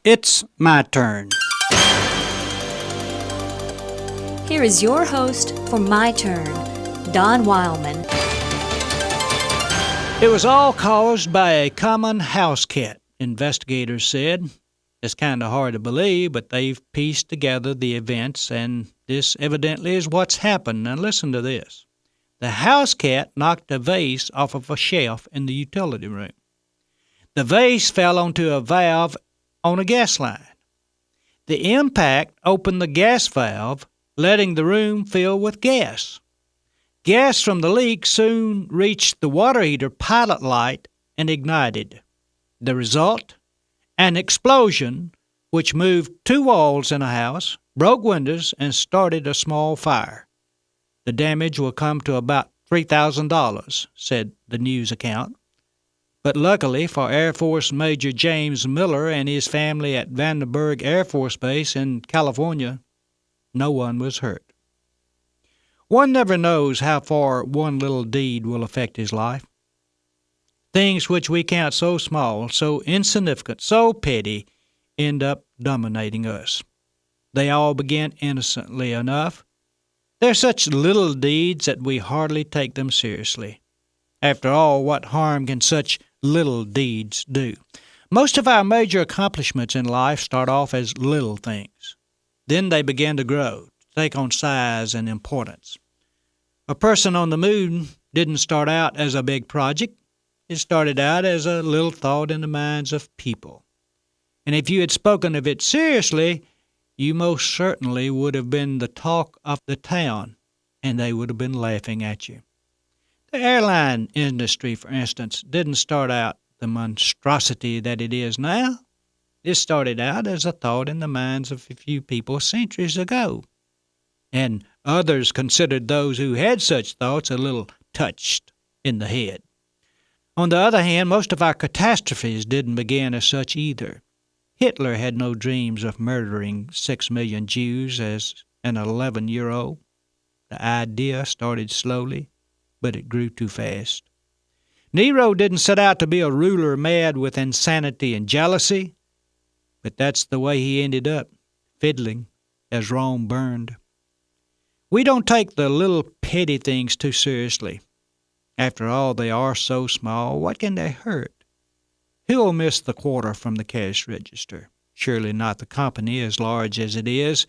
It's my turn. Here is your host for My Turn, Don Wildmon. It was all caused by a common house cat, investigators said. It's kind of hard to believe, but they've pieced together the events, and this evidently is what's happened. Now listen to this. The house cat knocked a vase off of a shelf in the utility room. The vase fell onto a valve on a gas line. The impact opened the gas valve, letting the room fill with gas. Gas from the leak soon reached the water heater pilot light and ignited. The result? An explosion which moved two walls in a house, broke windows, and started a small fire. The damage will come to about $3,000, said the news account. But luckily for Air Force Major James Miller and his family at Vandenberg Air Force Base in California, no one was hurt. One never knows how far one little deed will affect his life. Things which we count so small, so insignificant, so petty, end up dominating us. They all begin innocently enough. They're such little deeds that we hardly take them seriously. After all, what harm can such little deeds do? Most of our major accomplishments in life start off as little things. Then they begin to grow, take on size and importance. A person on the moon didn't start out as a big project. It started out as a little thought in the minds of people. And if you had spoken of it seriously, you most certainly would have been the talk of the town, and they would have been laughing at you. The airline industry, for instance, didn't start out the monstrosity that it is now. It started out as a thought in the minds of a few people centuries ago. And others considered those who had such thoughts a little touched in the head. On the other hand, most of our catastrophes didn't begin as such either. Hitler had no dreams of murdering 6 million Jews as an 11-year-old. The idea started slowly, but it grew too fast. Nero didn't set out to be a ruler mad with insanity and jealousy, but that's the way he ended up, fiddling as Rome burned. We don't take the little petty things too seriously. After all, they are so small, what can they hurt? Who'll miss the quarter from the cash register? Surely not the company, as large as it is.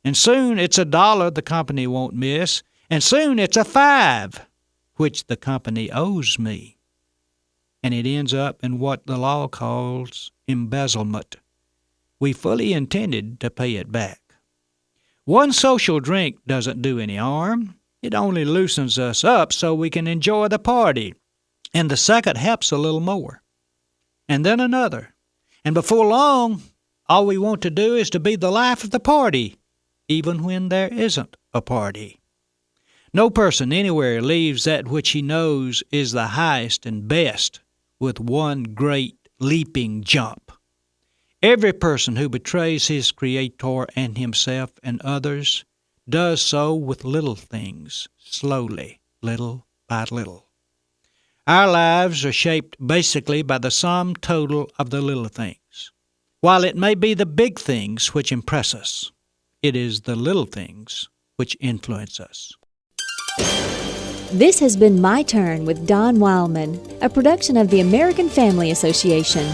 And soon it's $1 the company won't miss, and soon it's $5, which the company owes me. And it ends up in what the law calls embezzlement. We fully intended to pay it back. One social drink doesn't do any harm. It only loosens us up so we can enjoy the party. And the second helps a little more. And then another. And before long, all we want to do is to be the life of the party, even when there isn't a party. No person anywhere leaves that which he knows is the highest and best with one great leaping jump. Every person who betrays his Creator and himself and others does so with little things, slowly, little by little. Our lives are shaped basically by the sum total of the little things. While it may be the big things which impress us, it is the little things which influence us. This has been My Turn with Don Wildmon, a production of the American Family Association.